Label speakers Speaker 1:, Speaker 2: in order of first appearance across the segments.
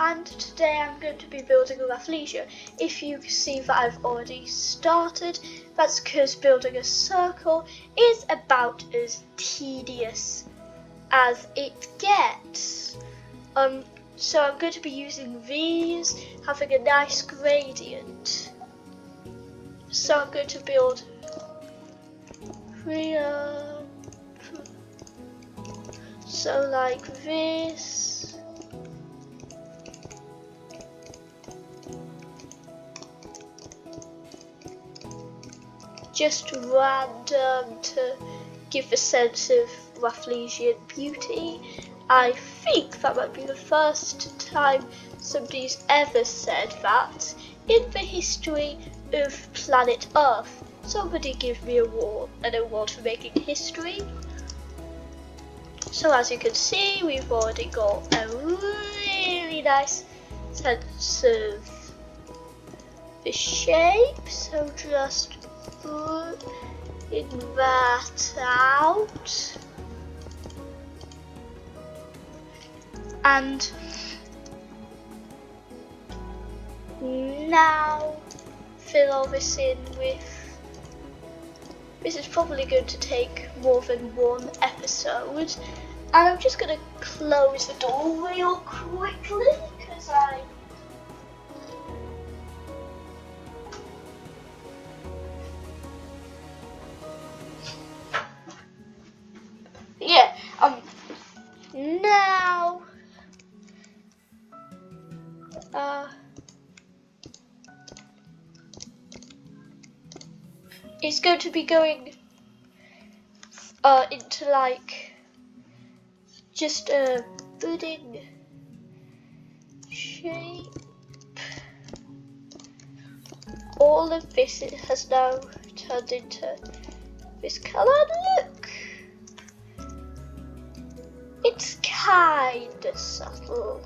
Speaker 1: and today I'm going to be building a rafflesia. If you see that I've already started, that's because building a circle is about as tedious as it gets. So I'm going to be using these, having a nice gradient. So I'm going to build so like this. Just random to give a sense of Rafflesian beauty. I think that might be the first time somebody's ever said that in the history of planet Earth. Somebody give me an award for making history. So as you can see, we've already got a really nice sense of the shape. So just in that out, and now fill all this in with. This is probably going to take more than one episode, and I'm just going to close the door real quickly because now it's going to be going into like just a budding shape. All of this has now turned into this colour. Look! It's kinda subtle,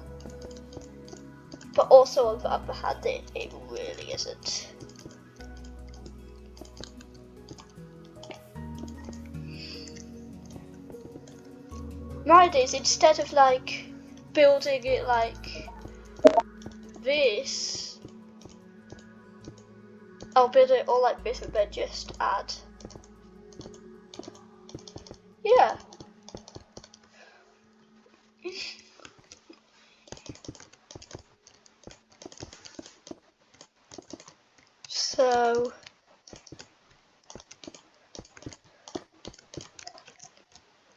Speaker 1: but also on the other hand, it really isn't. Nowadays, instead of like building it like this, I'll build it all like this and then just add. Yeah. So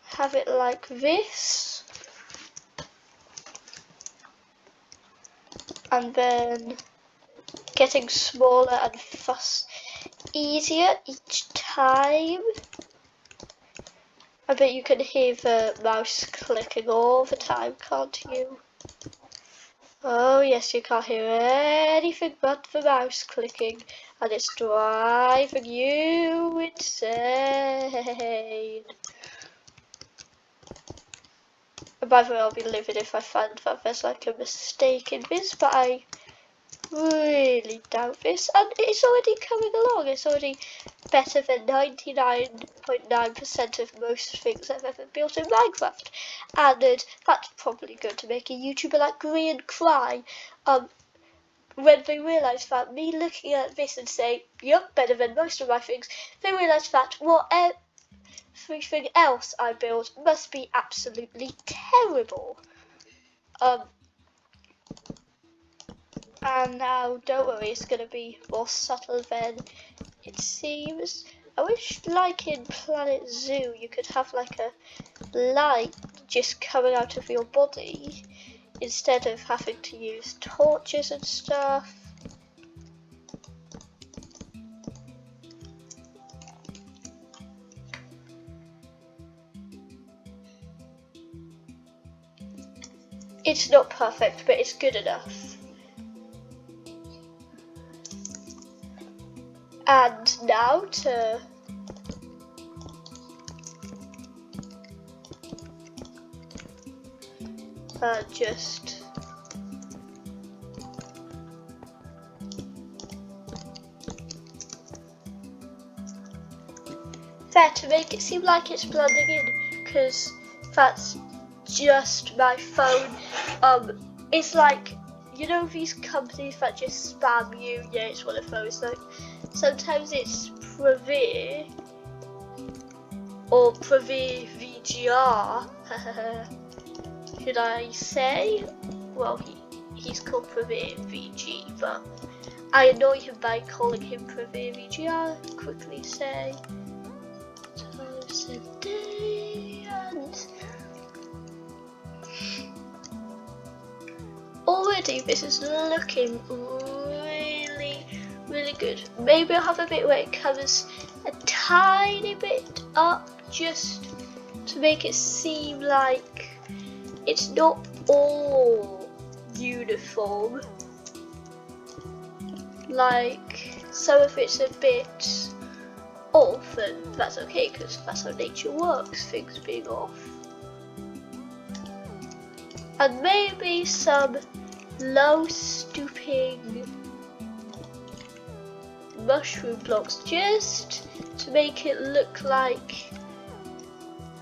Speaker 1: have it like this, and then getting smaller and easier each time. I bet you can hear the mouse clicking all the time, can't you? Oh yes, you can't hear anything but the mouse clicking, and it's driving you insane. And by the way, I'll be livid if I find that there's like a mistake in this, but I really doubt this. And it's already coming along. It's already better than 99.9% of most things I've ever built in Minecraft. And that's probably going to make a YouTuber like Green cry when they realise that me looking at this and saying, yup, better than most of my things, they realise that everything else I build must be absolutely terrible. And now, don't worry, it's going to be more subtle than it seems. I wish, like in Planet Zoo, you could have like a light just coming out of your body instead of having to use torches and stuff. It's not perfect, but it's good enough. And now to just there to make it seem like it's blending in, because that's just my phone. It's like you know these companies that just spam you? Yeah, it's one of those. Like sometimes it's Prevere or Prevere VGR. Should I say? Well, he's called Prevere VG, but I annoy him by calling him Prevere VGR. Quickly say. Already this is looking really good. Maybe I'll have a bit where it covers a tiny bit up just to make it seem like it's not all uniform. Like some of it's a bit off, and that's okay because that's how nature works, things being off. And maybe some low stooping mushroom blocks just to make it look like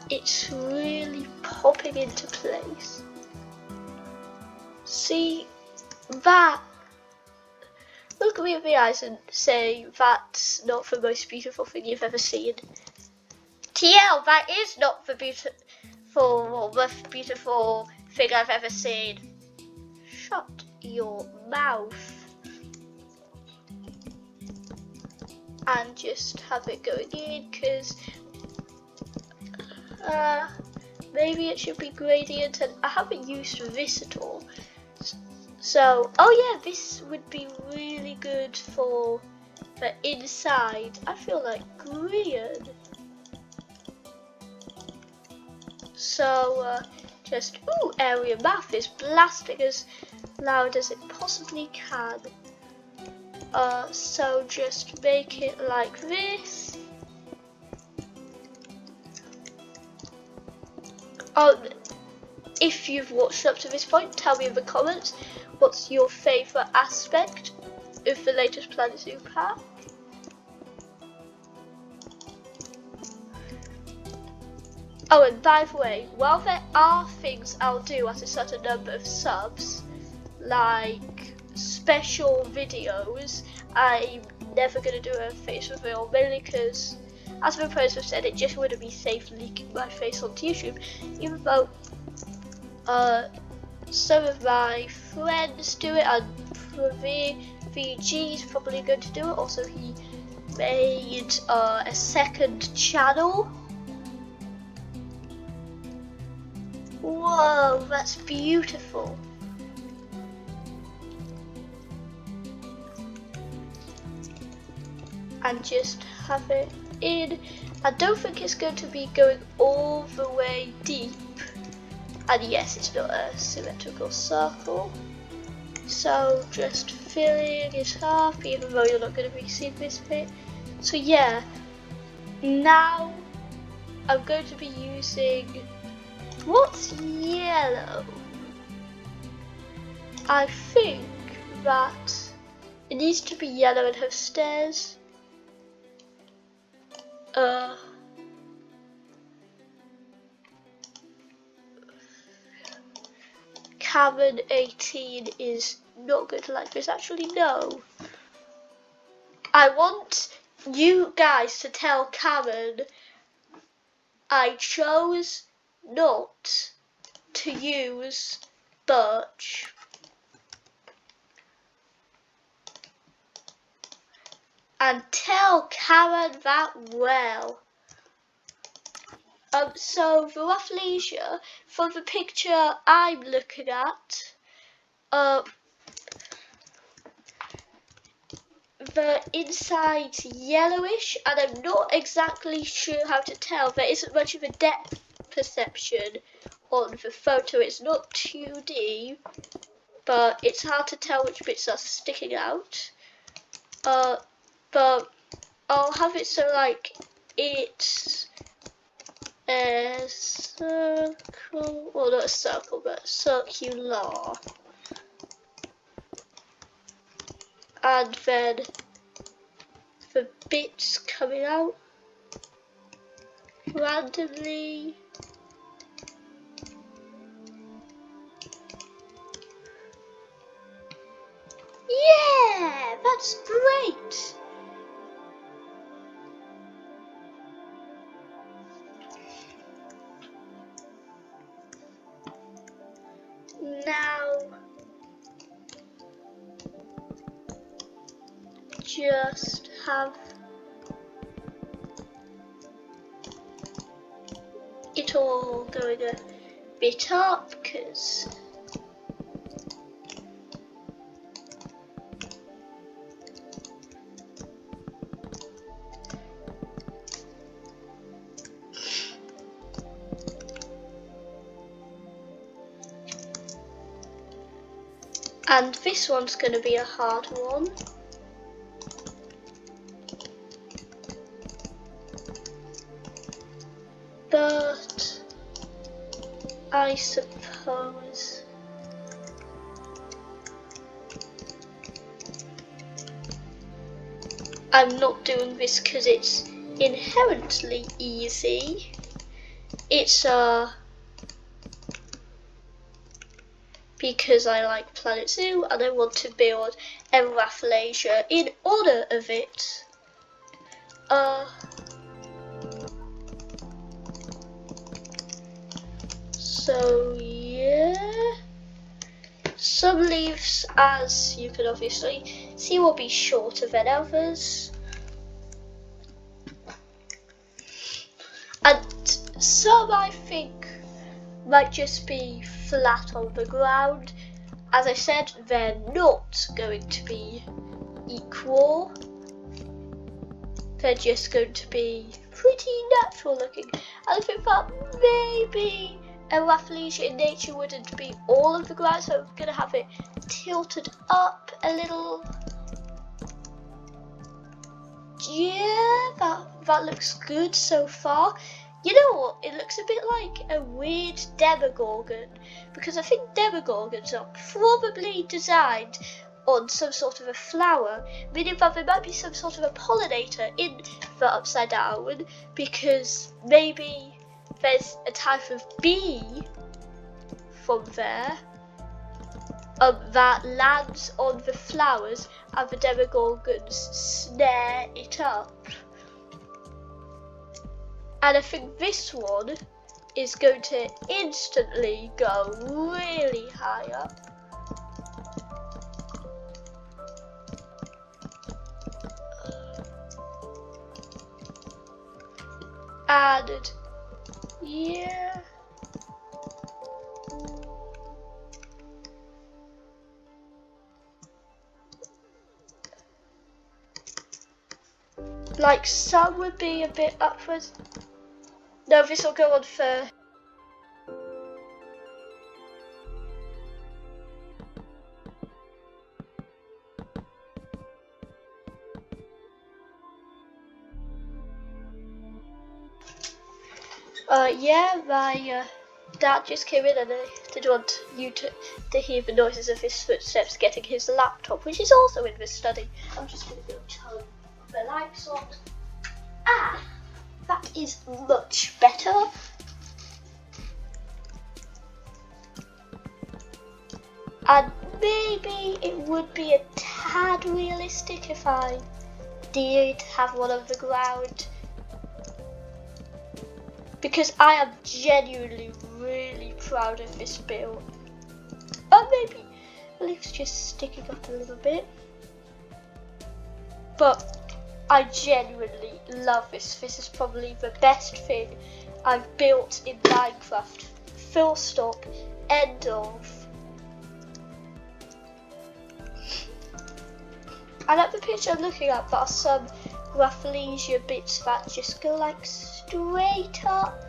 Speaker 1: it's really popping into place. See that? Look at me in the eyes and say that's not the most beautiful thing you've ever seen. TL, that is not the most beautiful thing I've ever seen. Shut your mouth. And just have it going in, because maybe it should be gradient, and I haven't used this at all. So, oh yeah, this would be really good for the inside. I feel like green. So, just, area math is blasting as loud as it possibly can. So just make it like this. If you've watched up to this point, tell me in the comments what's your favourite aspect of the latest Planet Zoo pack. Oh, and by the way, while there are things I'll do at a certain number of subs, like special videos, I'm never going to do a face reveal, mainly because, as the pros have said, it just wouldn't be safe leaking my face onto YouTube, even though some of my friends do it, and VG is probably going to do it. Also, he made a second channel. Whoa, that's beautiful. And just have it in. I don't think it's going to be going all the way deep. And yes, it's not a symmetrical circle. So just filling it up, even though you're not going to be seeing this bit. So yeah, now I'm going to be using, what's yellow? I think that it needs to be yellow and have stairs. Cameron 18 is not going to like this. Actually, no. I want you guys to tell Cameron I chose not to use birch. And tell Cameron that well. So the rafflesia, from the picture I'm looking at, the inside's yellowish, and I'm not exactly sure how to tell. There isn't much of a depth perception on the photo. It's not 2D, but it's hard to tell which bits are sticking out. But I'll have it so like it's a circle, well not a circle, but circular. And then the bits coming out randomly. That's great. Now, just have it all going a bit up, because and this one's going to be a hard one. But I suppose I'm not doing this because it's inherently easy. It's because I like Planet Zoo and I want to build a rafflesia in honor of it. So yeah, some leaves, as you can obviously see, will be shorter than others, and some I think might just be flat on the ground. As I said, they're not going to be equal. They're just going to be pretty natural looking. And I think that maybe a rafflesia in nature wouldn't be all of the ground, so I'm going to have it tilted up a little. Yeah, that looks good so far. You know what, it looks a bit like a weird Demogorgon, because I think Demogorgons are probably designed on some sort of a flower, meaning that there might be some sort of a pollinator in the upside down, because maybe there's a type of bee from there that lands on the flowers and the Demogorgons snare it up. And I think this one is going to instantly go really high up. And yeah. Like some would be a bit upwards. No, this will go on for. Yeah, my dad just came in and I didn't want you to hear the noises of his footsteps getting his laptop, which is also in the study. I'm just going to go turn the lights on. Ah, that is much better. And maybe it would be a tad realistic if I did have one on the ground, because I am genuinely really proud of this build. Or maybe the leaf's just sticking up a little bit, but I genuinely love this. This is probably the best thing I've built in Minecraft. Full stop, end of. And at the picture I'm looking at, there are some rafflesia bits that just go like straight up.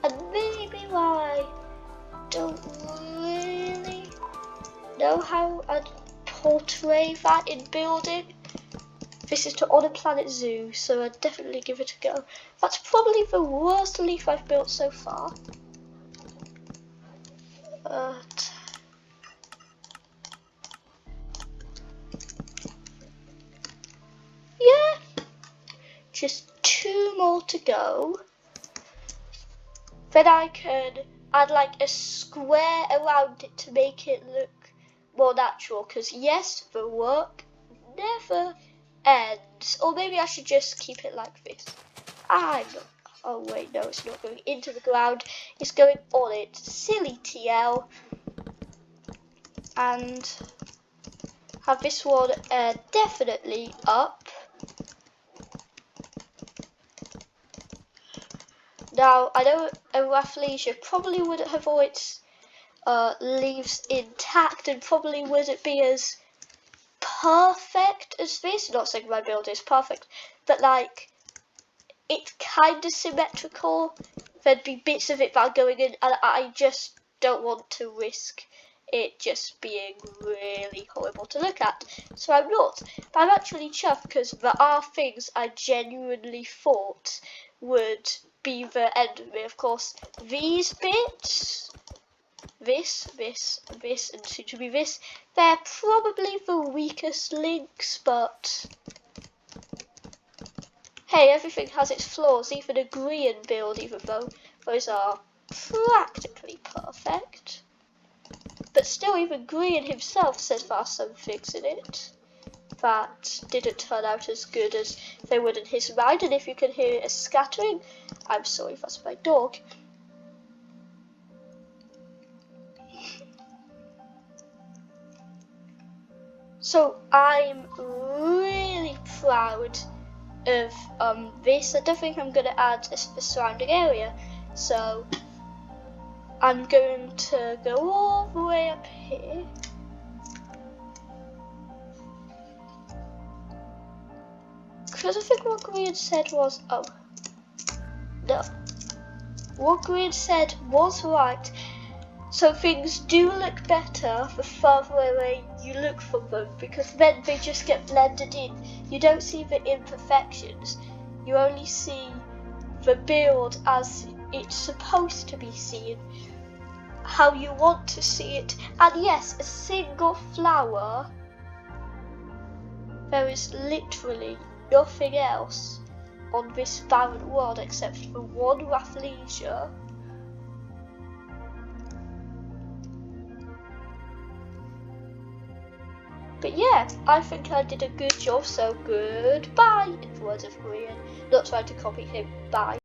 Speaker 1: And maybe why I don't really know how I'd portray that in building. This is to honour Planet Zoo, so I'd definitely give it a go. That's probably the worst leaf I've built so far. But yeah, just 2 more to go. Then I can add like a square around it to make it look more natural, because yes, the work never ends. Or maybe I should just keep it like this. I'm not. Oh wait, no, it's not going into the ground. It's going on it. Silly TL. And have this one definitely up. Now, I know a rafflesia probably wouldn't have all its leaves intact and probably wouldn't be as perfect as this. Not saying my build is perfect, but like, it's kind of symmetrical. There'd be bits of it that are going in, and I just don't want to risk it just being really horrible to look at. So I'm not. But I'm actually chuffed because there are things I genuinely thought would be the end of me. Of course, these bits, this, and soon to be this, they're probably the weakest links, but hey, everything has its flaws, even a green build, even though those are practically perfect. But still, even Green himself says there are some things in it that didn't turn out as good as they would in his mind. And if you can hear a scattering, I'm sorry, that's my dog. So I'm really proud of this. I don't think I'm going to add the surrounding area. So I'm going to go all the way up here. Because I think what Green said was, oh, no. What Green said was right. So things do look better the further away you look from them, because then they just get blended in. You don't see the imperfections. You only see the build as it's supposed to be seen, how you want to see it. And yes, a single flower, there is literally nothing else on this barren world except for one rafflesia. But yeah, I think I did a good job, so goodbye in the words of Green. Not trying to copy him, bye.